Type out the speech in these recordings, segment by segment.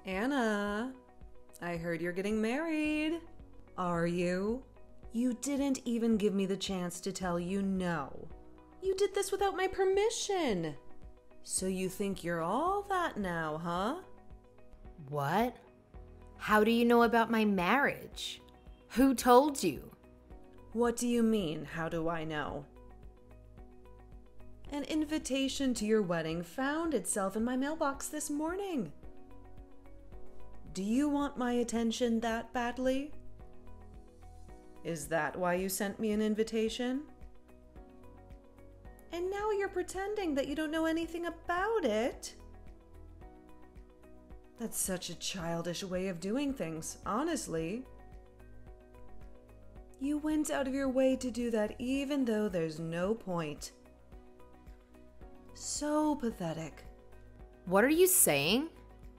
Anna, I heard you're getting married. Are you? You didn't even give me the chance to tell you no. You did this without my permission. So you think you're all that now, huh? What? How do you know about my marriage? Who told you? What do you mean, how do I know? An invitation to your wedding found itself in my mailbox this morning. Do you want my attention that badly? Is that why you sent me an invitation? And now you're pretending that you don't know anything about it? That's such a childish way of doing things, honestly. You went out of your way to do that even though there's no point. So pathetic. What are you saying?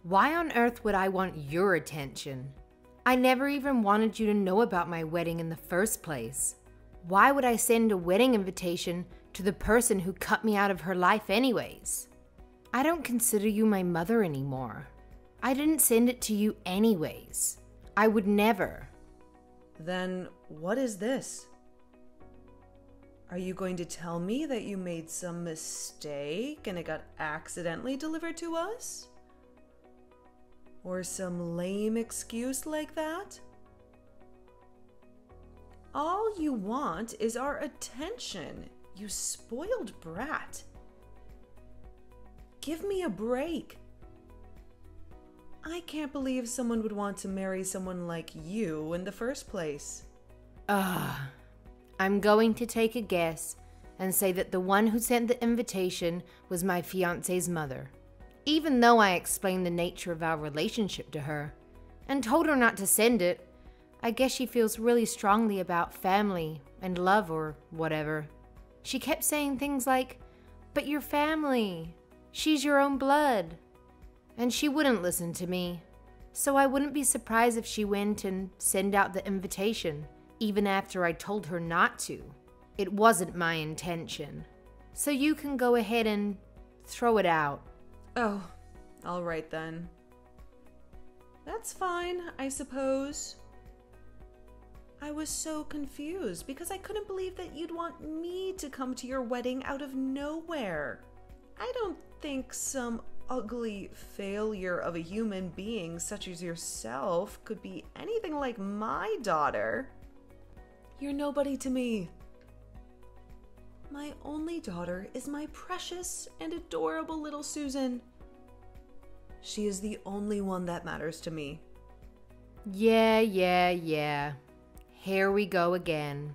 Why on earth would I want your attention? I never even wanted you to know about my wedding in the first place. Why would I send a wedding invitation to the person who cut me out of her life anyways? I don't consider you my mother anymore. I didn't send it to you anyways. I would never. Then what is this? Are you going to tell me that you made some mistake and it got accidentally delivered to us? Or some lame excuse like that? All you want is our attention, you spoiled brat. Give me a break. I can't believe someone would want to marry someone like you in the first place. I'm going to take a guess and say that the one who sent the invitation was my fiance's mother. Even though I explained the nature of our relationship to her and told her not to send it, I guess she feels really strongly about family and love or whatever. She kept saying things like, "But you're family. She's your own blood." And she wouldn't listen to me. So I wouldn't be surprised if she went and sent out the invitation, even after I told her not to. It wasn't my intention. So you can go ahead and throw it out. Oh, all right then. That's fine, I suppose. I was so confused because I couldn't believe that you'd want me to come to your wedding out of nowhere. I don't think some ugly failure of a human being such as yourself could be anything like my daughter. You're nobody to me. My only daughter is my precious and adorable little Susan. She is the only one that matters to me. Yeah. Here we go again.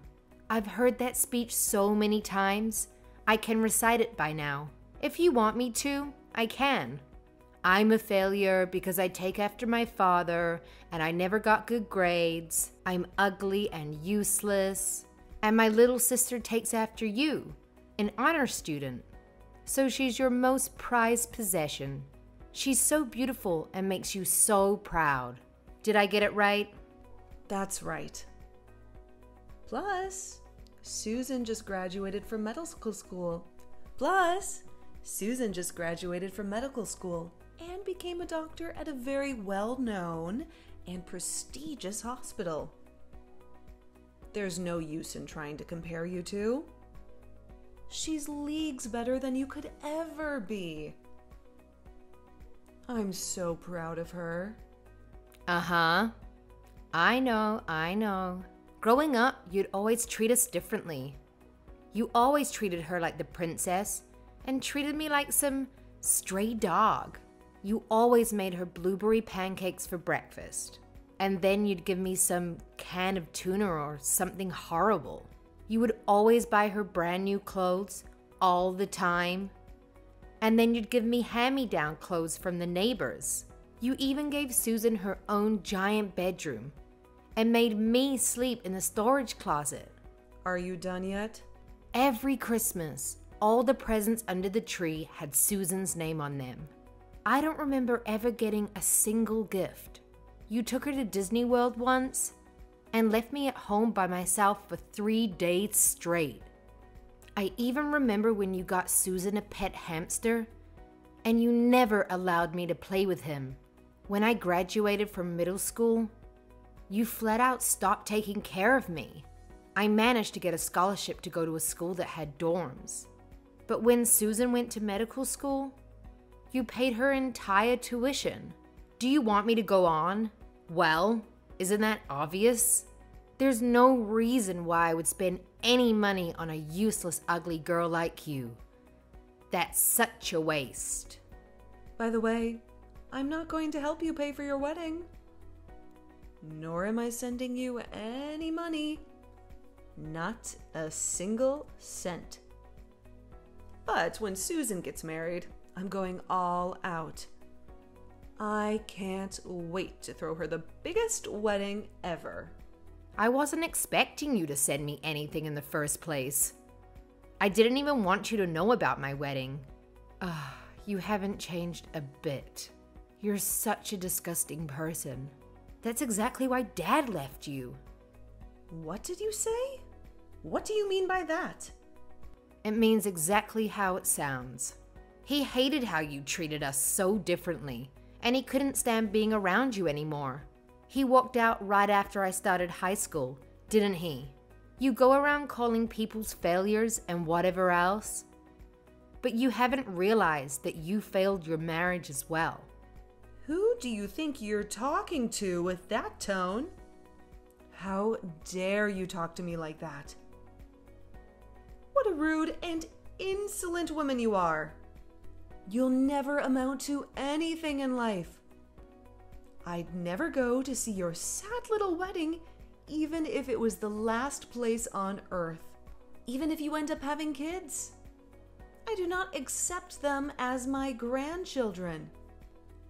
I've heard that speech so many times, I can recite it by now. If you want me to, I can. I'm a failure because I take after my father and I never got good grades. I'm ugly and useless. And my little sister takes after you, an honor student. So she's your most prized possession. She's so beautiful and makes you so proud. Did I get it right? That's right. Plus, Susan just graduated from medical school and became a doctor at a very well-known and prestigious hospital. There's no use in trying to compare you two. She's leagues better than you could ever be. I'm so proud of her. I know. Growing up, you'd always treat us differently. You always treated her like the princess and treated me like some stray dog. You always made her blueberry pancakes for breakfast. And then you'd give me some can of tuna or something horrible. You would always buy her brand new clothes all the time. And then you'd give me hand-me-down clothes from the neighbors. You even gave Susan her own giant bedroom and made me sleep in the storage closet. Are you done yet? Every Christmas, all the presents under the tree had Susan's name on them. I don't remember ever getting a single gift. You took her to Disney World once and left me at home by myself for 3 days straight. I even remember when you got Susan a pet hamster and you never allowed me to play with him. When I graduated from middle school, you flat out stopped taking care of me. I managed to get a scholarship to go to a school that had dorms. But when Susan went to medical school, you paid her entire tuition. Do you want me to go on? Well, isn't that obvious? There's no reason why I would spend any money on a useless, ugly girl like you. That's such a waste. By the way, I'm not going to help you pay for your wedding. Nor am I sending you any money. Not a single cent. But when Susan gets married, I'm going all out. I can't wait to throw her the biggest wedding ever. I wasn't expecting you to send me anything in the first place. I didn't even want you to know about my wedding. You haven't changed a bit. You're such a disgusting person. That's exactly why Dad left you. What did you say? What do you mean by that? It means exactly how it sounds. He hated how you treated us so differently, and he couldn't stand being around you anymore. He walked out right after I started high school, didn't he? You go around calling people's failures and whatever else, but you haven't realized that you failed your marriage as well. Who do you think you're talking to with that tone? How dare you talk to me like that? What a rude and insolent woman you are. You'll never amount to anything in life. I'd never go to see your sad little wedding, even if it was the last place on earth. Even if you end up having kids. I do not accept them as my grandchildren.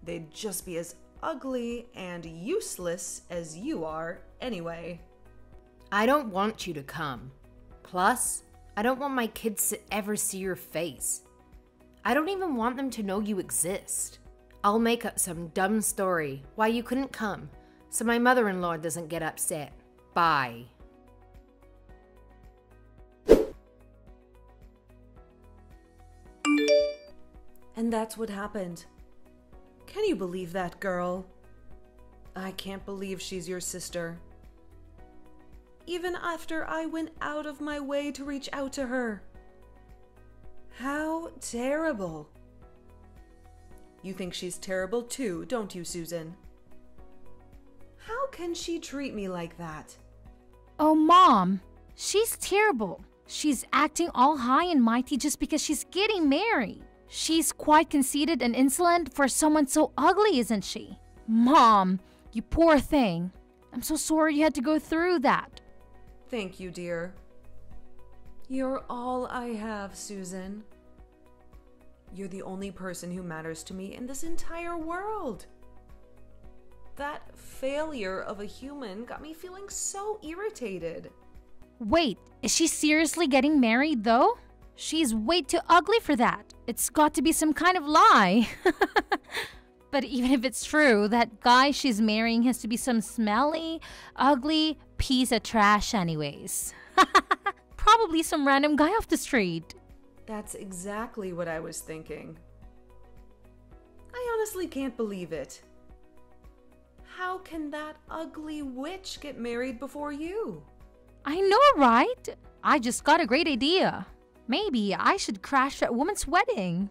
They'd just be as ugly and useless as you are anyway. I don't want you to come. Plus, I don't want my kids to ever see your face. I don't even want them to know you exist. I'll make up some dumb story why you couldn't come, so my mother-in-law doesn't get upset. Bye. And that's what happened. Can you believe that, girl? I can't believe she's your sister. Even after I went out of my way to reach out to her. How terrible. You think she's terrible too, don't you, Susan? How can she treat me like that? Oh, Mom, she's terrible. She's acting all high and mighty just because she's getting married. She's quite conceited and insolent for someone so ugly, isn't she? Mom, you poor thing. I'm so sorry you had to go through that. Thank you, dear. You're all I have, Susan. You're the only person who matters to me in this entire world. That failure of a human got me feeling so irritated. Wait, is she seriously getting married though? She's way too ugly for that. It's got to be some kind of lie. But even if it's true, that guy she's marrying has to be some smelly, ugly piece of trash anyways. Probably some random guy off the street. That's exactly what I was thinking. I honestly can't believe it. How can that ugly witch get married before you? I know, right? I just got a great idea. Maybe I should crash that woman's wedding.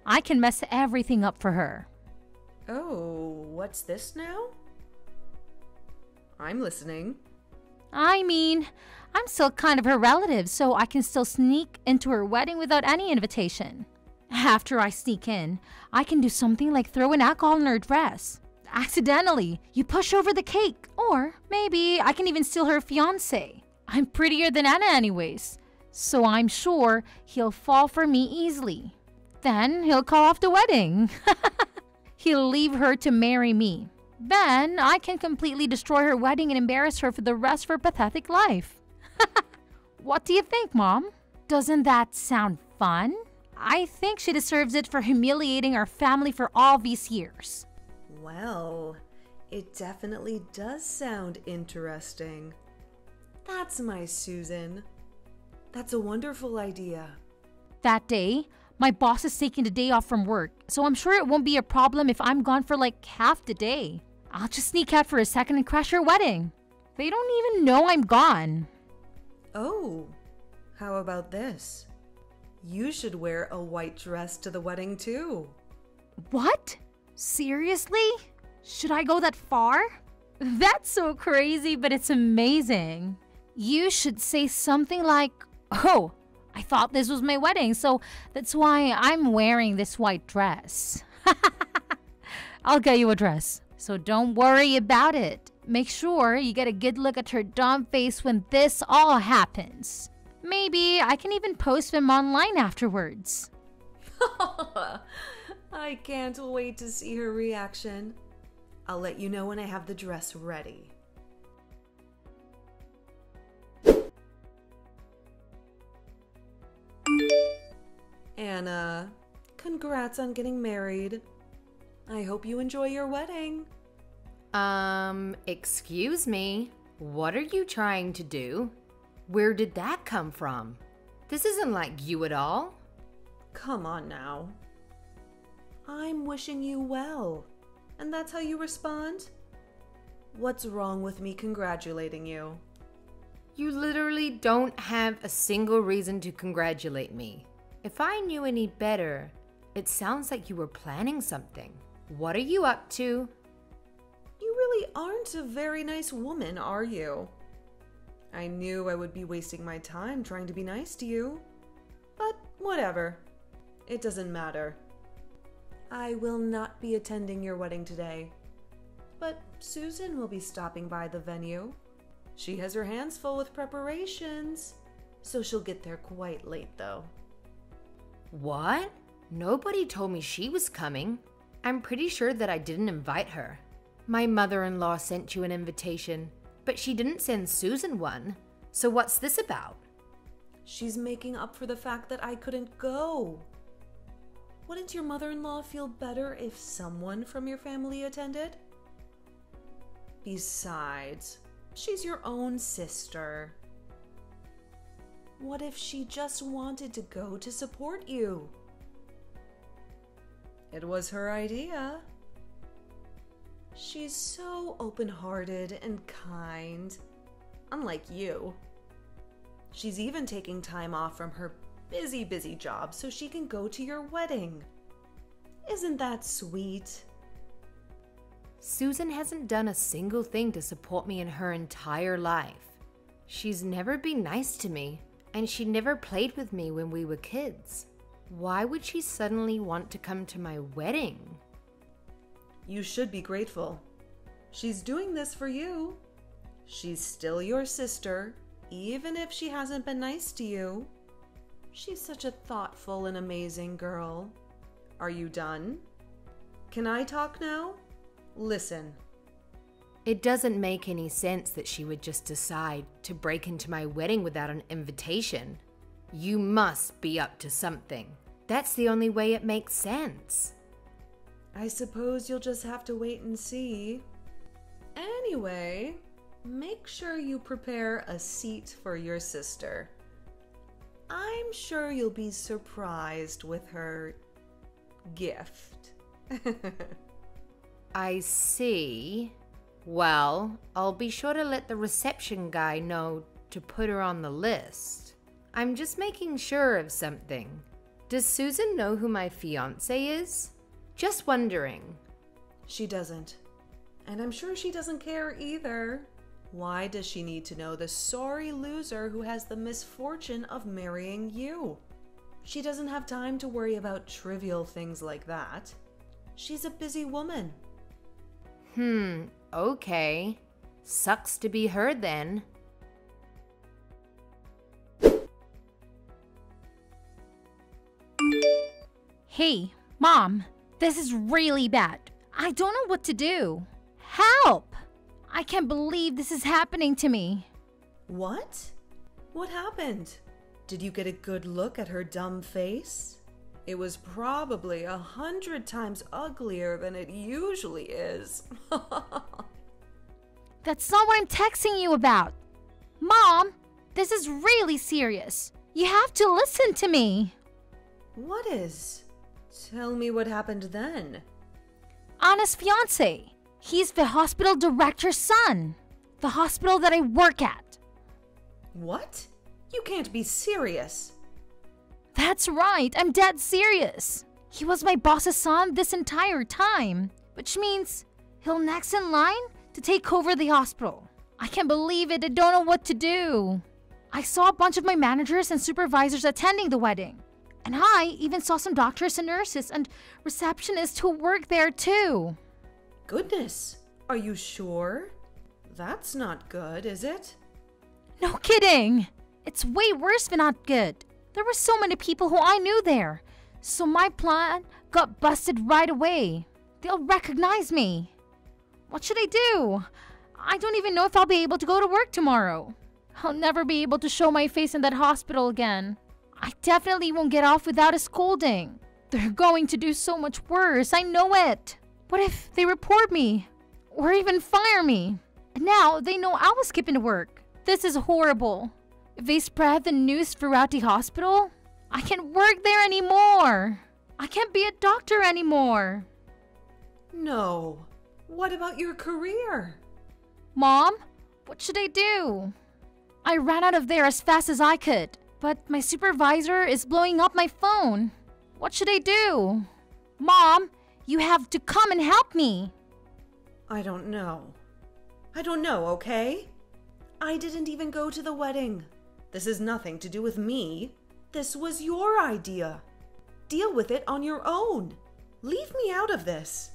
I can mess everything up for her. Oh, what's this now? I'm listening. I mean, I'm still kind of her relative, so I can still sneak into her wedding without any invitation. After I sneak in, I can do something like throw in alcohol in her dress. Accidentally, you push over the cake. Or maybe I can even steal her fiancé. I'm prettier than Anna anyways, so I'm sure he'll fall for me easily. Then he'll call off the wedding. He'll leave her to marry me. Then I can completely destroy her wedding and embarrass her for the rest of her pathetic life. What do you think, Mom? Doesn't that sound fun? I think she deserves it for humiliating our family for all these years. Well, it definitely does sound interesting. That's my Susan. That's a wonderful idea. That day, My boss is taking the day off from work, so I'm sure it won't be a problem if I'm gone for like half the day. I'll just sneak out for a second and crash your wedding. They don't even know I'm gone. Oh, how about this? You should wear a white dress to the wedding too. What? Seriously? Should I go that far? That's so crazy, but it's amazing. You should say something like, "Oh, I thought this was my wedding, so that's why I'm wearing this white dress." I'll get you a dress, so don't worry about it. Make sure you get a good look at her dumb face when this all happens. Maybe I can even post them online afterwards. I can't wait to see her reaction. I'll let you know when I have the dress ready. Anna, congrats on getting married. I hope you enjoy your wedding. Excuse me. What are you trying to do? Where did that come from? This isn't like you at all. Come on now. I'm wishing you well. And that's how you respond? What's wrong with me congratulating you? You literally don't have a single reason to congratulate me. If I knew any better, it sounds like you were planning something. What are you up to? You really aren't a very nice woman, are you? I knew I would be wasting my time trying to be nice to you. But whatever. It doesn't matter. I will not be attending your wedding today. But Susan will be stopping by the venue. She has her hands full with preparations, so she'll get there quite late though. What? Nobody told me she was coming. I'm pretty sure that I didn't invite her. My mother-in-law sent you an invitation, but she didn't send Susan one. So what's this about? She's making up for the fact that I couldn't go. Wouldn't your mother-in-law feel better if someone from your family attended? Besides, she's your own sister. What if she just wanted to go to support you? It was her idea. She's so open-hearted and kind, unlike you. She's even taking time off from her busy job so she can go to your wedding. Isn't that sweet? Susan hasn't done a single thing to support me in her entire life. She's never been nice to me, and she never played with me when we were kids. Why would she suddenly want to come to my wedding? You should be grateful. She's doing this for you. She's still your sister, even if she hasn't been nice to you. She's such a thoughtful and amazing girl. Are you done? Can I talk now? Listen. It doesn't make any sense that she would just decide to break into my wedding without an invitation. You must be up to something. That's the only way it makes sense. I suppose you'll just have to wait and see. Anyway, make sure you prepare a seat for your sister. I'm sure you'll be surprised with her gift. I see. Well, I'll be sure to let the reception guy know to put her on the list. I'm just making sure of something. Does Susan know who my fiancé is? Just wondering. She doesn't. And I'm sure she doesn't care either. Why does she need to know the sorry loser who has the misfortune of marrying you? She doesn't have time to worry about trivial things like that. She's a busy woman. Okay. Sucks to be her then. Hey, Mom, this is really bad. I don't know what to do. Help! I can't believe this is happening to me. What? What happened? Did you get a good look at her dumb face? It was probably 100 times uglier than it usually is. That's not what I'm texting you about. Mom, this is really serious. You have to listen to me. What is? Tell me what happened then. Anna's fiance. He's the hospital director's son. The hospital that I work at. What? You can't be serious. That's right, I'm dead serious. He was my boss's son this entire time, which means he'll next in line to take over the hospital. I can't believe it, I don't know what to do. I saw a bunch of my managers and supervisors attending the wedding. And I even saw some doctors and nurses and receptionists who work there too. Goodness, are you sure? That's not good, is it? No kidding! It's way worse than not good. There were so many people who I knew there. So my plan got busted right away. They'll recognize me. What should I do? I don't even know if I'll be able to go to work tomorrow. I'll never be able to show my face in that hospital again. I definitely won't get off without a scolding. They're going to do so much worse, I know it. What if they report me? Or even fire me? And now they know I was skipping to work. This is horrible. If they spread the news throughout the hospital, I can't work there anymore. I can't be a doctor anymore. No. What about your career? Mom, what should I do? I ran out of there as fast as I could, but my supervisor is blowing up my phone. What should I do? Mom, you have to come and help me. I don't know. Okay? I didn't even go to the wedding. This has nothing to do with me. This was your idea. Deal with it on your own. Leave me out of this.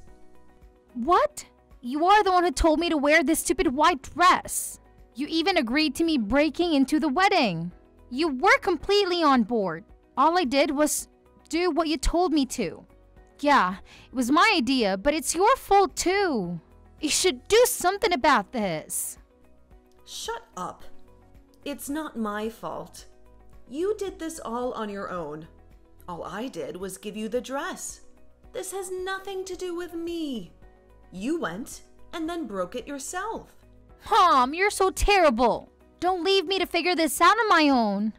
What? You are the one who told me to wear this stupid white dress. You even agreed to me breaking into the wedding. You were completely on board. All I did was do what you told me to. Yeah, it was my idea, but it's your fault too. You should do something about this. Shut up. It's not my fault. You did this all on your own. All I did was give you the dress. This has nothing to do with me. You went and then broke it yourself. Mom, you're so terrible. Don't leave me to figure this out on my own.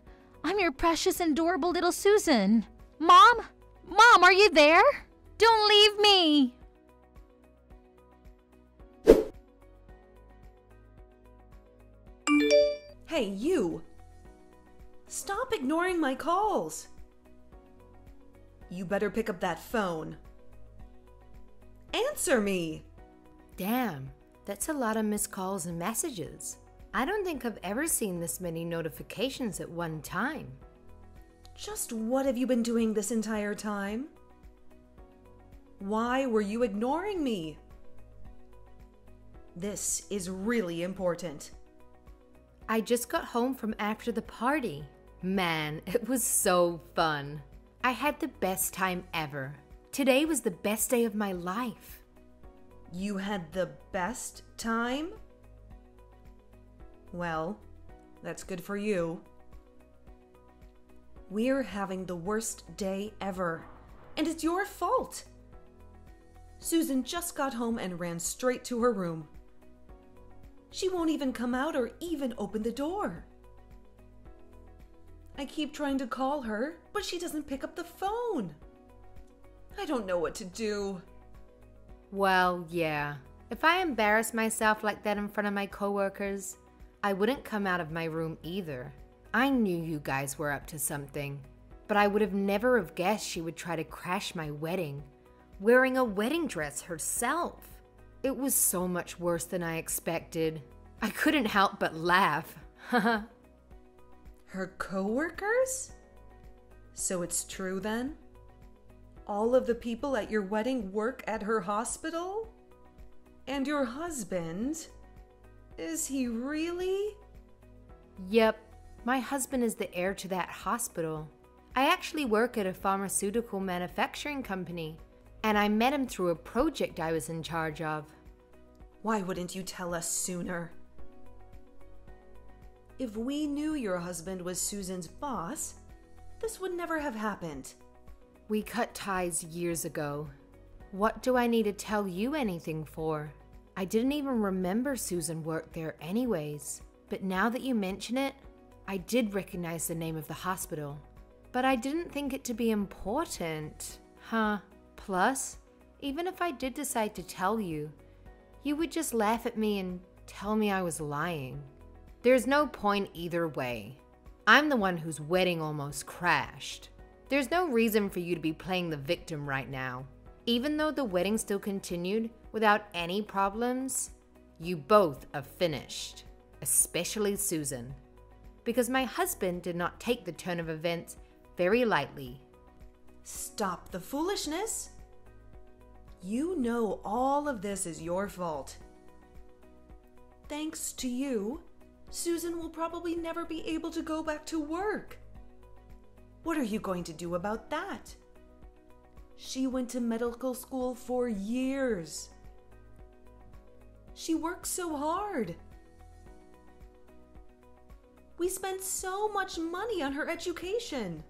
I'm your precious and adorable little Susan. Mom? Mom, are you there? Don't leave me. Hey, you! Stop ignoring my calls! You better pick up that phone. Answer me! Damn, that's a lot of missed calls and messages. I don't think I've ever seen this many notifications at one time. Just what have you been doing this entire time? Why were you ignoring me? This is really important. I just got home from after the party. Man, it was so fun. I had the best time ever. Today was the best day of my life. You had the best time? Well, that's good for you. We're having the worst day ever, and it's your fault. Susan just got home and ran straight to her room. She won't even come out or even open the door. I keep trying to call her, but she doesn't pick up the phone. I don't know what to do. Well, yeah. If I embarrassed myself like that in front of my coworkers, I wouldn't come out of my room either. I knew you guys were up to something, but I would have never have guessed she would try to crash my wedding, wearing a wedding dress herself. It was so much worse than I expected. I couldn't help but laugh. Her coworkers? So it's true then? All of the people at your wedding work at her hospital? And your husband? Is he really? Yep, my husband is the heir to that hospital. I actually work at a pharmaceutical manufacturing company, and I met him through a project I was in charge of. Why wouldn't you tell us sooner? If we knew your husband was Susan's boss, this would never have happened. We cut ties years ago. What do I need to tell you anything for? I didn't even remember Susan worked there anyways. But now that you mention it, I did recognize the name of the hospital. But I didn't think it to be important. Huh. Plus, even if I did decide to tell you, you would just laugh at me and tell me I was lying. There's no point either way. I'm the one whose wedding almost crashed. There's no reason for you to be playing the victim right now. Even though the wedding still continued without any problems, you both are finished, especially Susan, because my husband did not take the turn of events very lightly. Stop the foolishness. You know all of this is your fault. Thanks to you, Susan will probably never be able to go back to work. What are you going to do about that? She went to medical school for years. She worked so hard. We spent so much money on her education.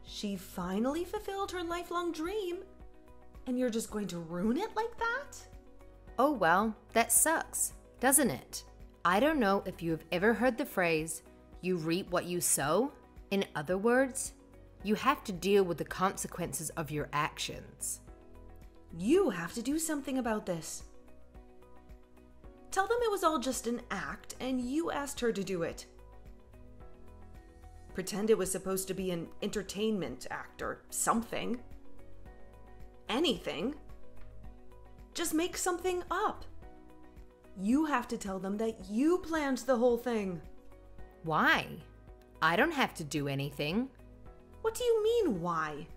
She finally fulfilled her lifelong dream, and you're just going to ruin it like that? Oh well, that sucks, doesn't it? I don't know if you have ever heard the phrase, you reap what you sow. In other words, you have to deal with the consequences of your actions. You have to do something about this. Tell them it was all just an act and you asked her to do it. Pretend it was supposed to be an entertainment act or something. Anything. Just make something up. You have to tell them that you planned the whole thing. Why? I don't have to do anything. What do you mean, why?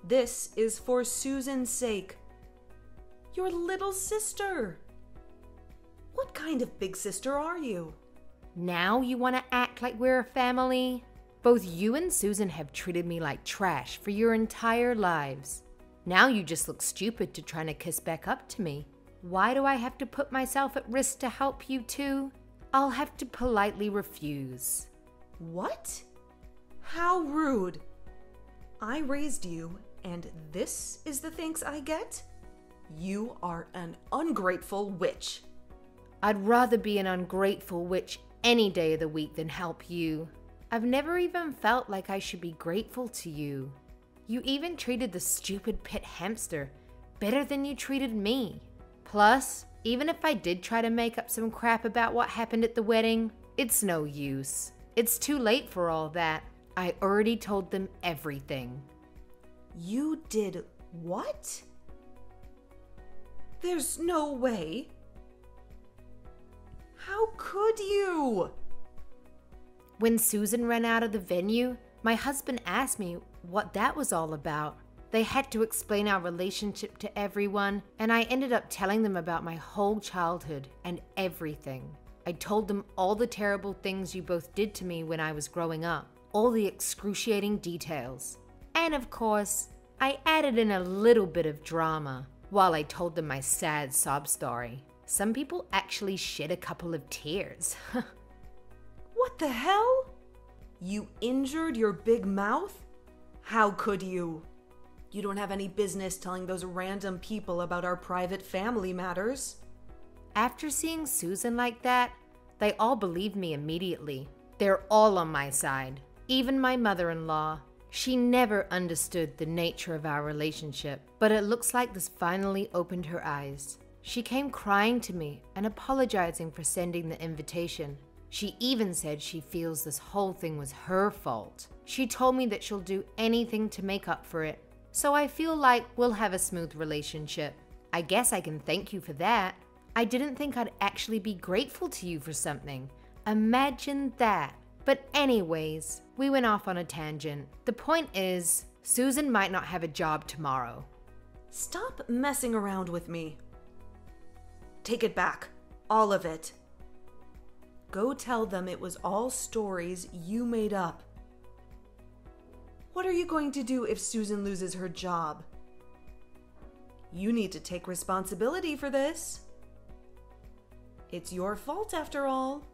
This is for Susan's sake. Your little sister. What kind of big sister are you? Now you want to act like we're a family? Both you and Susan have treated me like trash for your entire lives. Now you just look stupid to trying to kiss back up to me. Why do I have to put myself at risk to help you two? I'll have to politely refuse. What? How rude. I raised you, and this is the thanks I get? You are an ungrateful witch. I'd rather be an ungrateful witch any day of the week than help you. I've never even felt like I should be grateful to you. You even treated the stupid pet hamster better than you treated me. Plus, even if I did try to make up some crap about what happened at the wedding, it's no use. It's too late for all that. I already told them everything. You did what? There's no way. How could you? When Susan ran out of the venue, my husband asked me what that was all about. They had to explain our relationship to everyone, and I ended up telling them about my whole childhood and everything. I told them all the terrible things you both did to me when I was growing up, all the excruciating details. And of course, I added in a little bit of drama while I told them my sad sob story. Some people actually shed a couple of tears. What the hell? You injured your big mouth? How could you? You don't have any business telling those random people about our private family matters. After seeing Susan like that, they all believed me immediately. They're all on my side. Even my mother-in-law. She never understood the nature of our relationship, but it looks like this finally opened her eyes. She came crying to me and apologizing for sending the invitation. She even said she feels this whole thing was her fault. She told me that she'll do anything to make up for it. So I feel like we'll have a smooth relationship. I guess I can thank you for that. I didn't think I'd actually be grateful to you for something. Imagine that. But anyways, we went off on a tangent. The point is, Susan might not have a job tomorrow. Stop messing around with me. Take it back. All of it. Go tell them it was all stories you made up. What are you going to do if Susan loses her job? You need to take responsibility for this. It's your fault after all.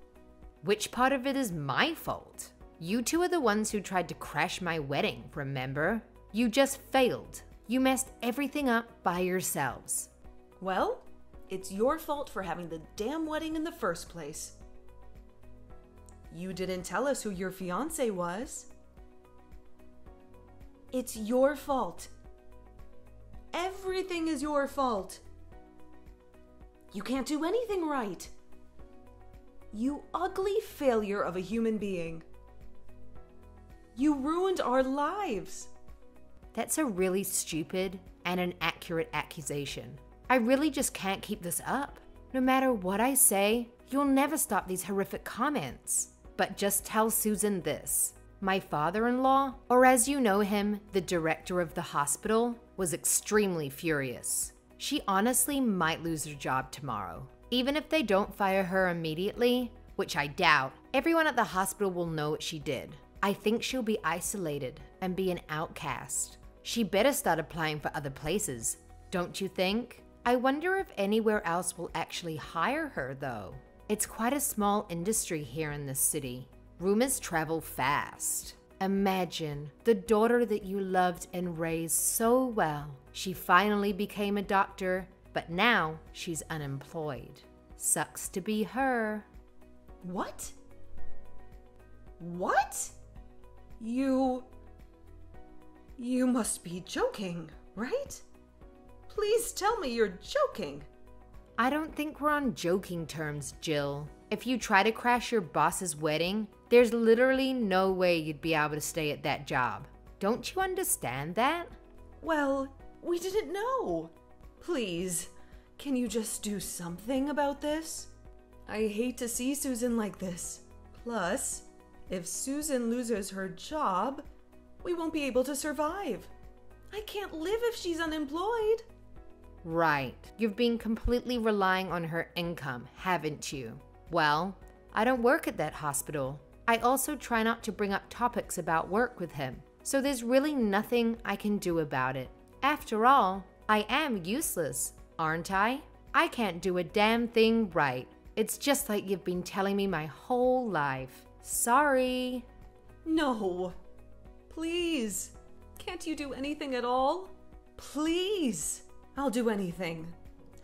Which part of it is my fault? You two are the ones who tried to crash my wedding, remember? You just failed. You messed everything up by yourselves. Well, it's your fault for having the damn wedding in the first place. You didn't tell us who your fiancé was. It's your fault. Everything is your fault. You can't do anything right. You ugly failure of a human being. You ruined our lives. That's a really stupid and inaccurate accusation. I really just can't keep this up. No matter what I say, you'll never stop these horrific comments. But just tell Susan this. My father-in-law, or as you know him, the director of the hospital, was extremely furious. She honestly might lose her job tomorrow. Even if they don't fire her immediately, which I doubt, everyone at the hospital will know what she did. I think she'll be isolated and be an outcast. She better start applying for other places, don't you think? I wonder if anywhere else will actually hire her though. It's quite a small industry here in this city. Rumors travel fast. Imagine the daughter that you loved and raised so well. She finally became a doctor, but now she's unemployed. Sucks to be her. What? What? You must be joking, right? Please tell me you're joking. I don't think we're on joking terms, Jill. If you try to crash your boss's wedding, there's literally no way you'd be able to stay at that job. Don't you understand that? Well, we didn't know. Please, can you just do something about this? I hate to see Susan like this. Plus, if Susan loses her job, we won't be able to survive. I can't live if she's unemployed. Right. You've been completely relying on her income, haven't you? Well, I don't work at that hospital. I also try not to bring up topics about work with him, so there's really nothing I can do about it. After all, I am useless, aren't I? I can't do a damn thing right. It's just like you've been telling me my whole life. Sorry. No. Please. Can't you do anything at all? Please. I'll do anything.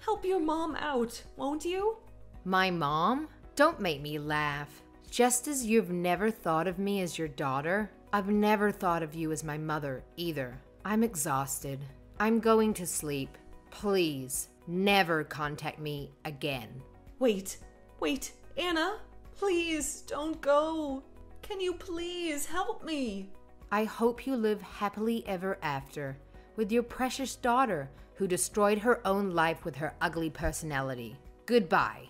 Help your mom out, won't you? My mom? Don't make me laugh. Just as you've never thought of me as your daughter, I've never thought of you as my mother either. I'm exhausted. I'm going to sleep. Please, never contact me again. Wait, Anna, please don't go. Can you please help me? I hope you live happily ever after with your precious daughter who destroyed her own life with her ugly personality. Goodbye.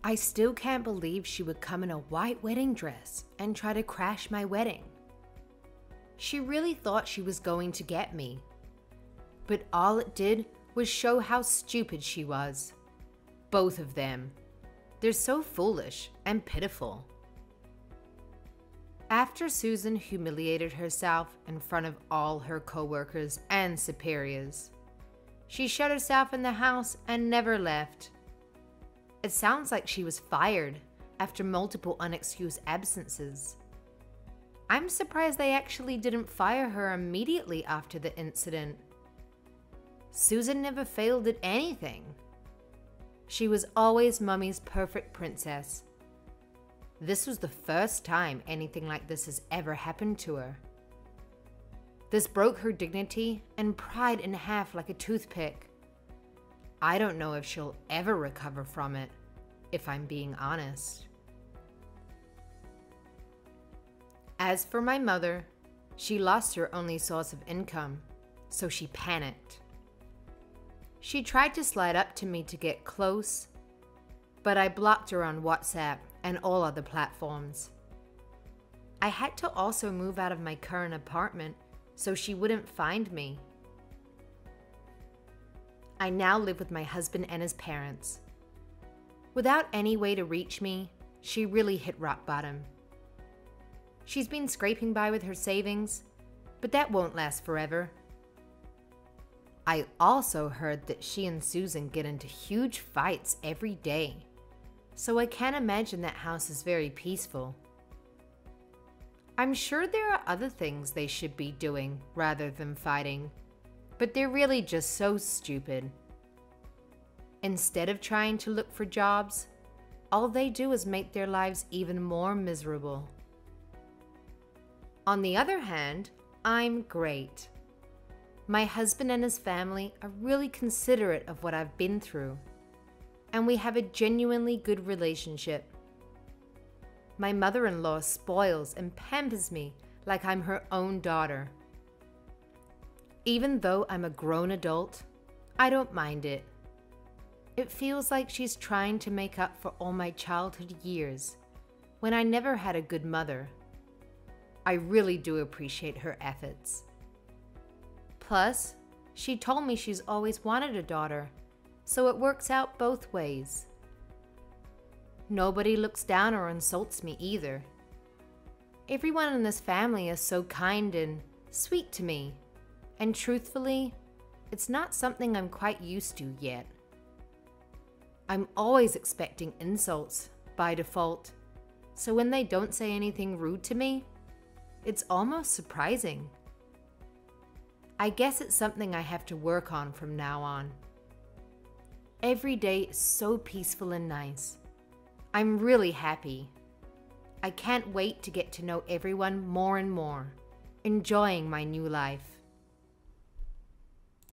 I still can't believe she would come in a white wedding dress and try to crash my wedding. She really thought she was going to get me, but all it did was show how stupid she was. Both of them. They're so foolish and pitiful. After Susan humiliated herself in front of all her coworkers and superiors, she shut herself in the house and never left. It sounds like she was fired after multiple unexcused absences. I'm surprised they actually didn't fire her immediately after the incident. Susan never failed at anything. She was always Mummy's perfect princess. This was the first time anything like this has ever happened to her. This broke her dignity and pride in half like a toothpick. I don't know if she'll ever recover from it, if I'm being honest. As for my mother, she lost her only source of income, so she panicked. She tried to slide up to me to get close, but I blocked her on WhatsApp and all other platforms. I had to also move out of my current apartment so she wouldn't find me. I now live with my husband and his parents. Without any way to reach me, she really hit rock bottom. She's been scraping by with her savings, but that won't last forever. I also heard that she and Susan get into huge fights every day, so I can't imagine that house is very peaceful. I'm sure there are other things they should be doing rather than fighting, but they're really just so stupid. Instead of trying to look for jobs, all they do is make their lives even more miserable. On the other hand, I'm great. My husband and his family are really considerate of what I've been through, and we have a genuinely good relationship. My mother-in-law spoils and pampers me like I'm her own daughter. Even though I'm a grown adult, I don't mind it. It feels like she's trying to make up for all my childhood years when I never had a good mother. I really do appreciate her efforts. Plus, she told me she's always wanted a daughter, so it works out both ways. Nobody looks down or insults me either. Everyone in this family is so kind and sweet to me, and truthfully, it's not something I'm quite used to yet. I'm always expecting insults by default, so when they don't say anything rude to me, it's almost surprising. I guess it's something I have to work on from now on. Every day is so peaceful and nice. I'm really happy. I can't wait to get to know everyone more and more, enjoying my new life.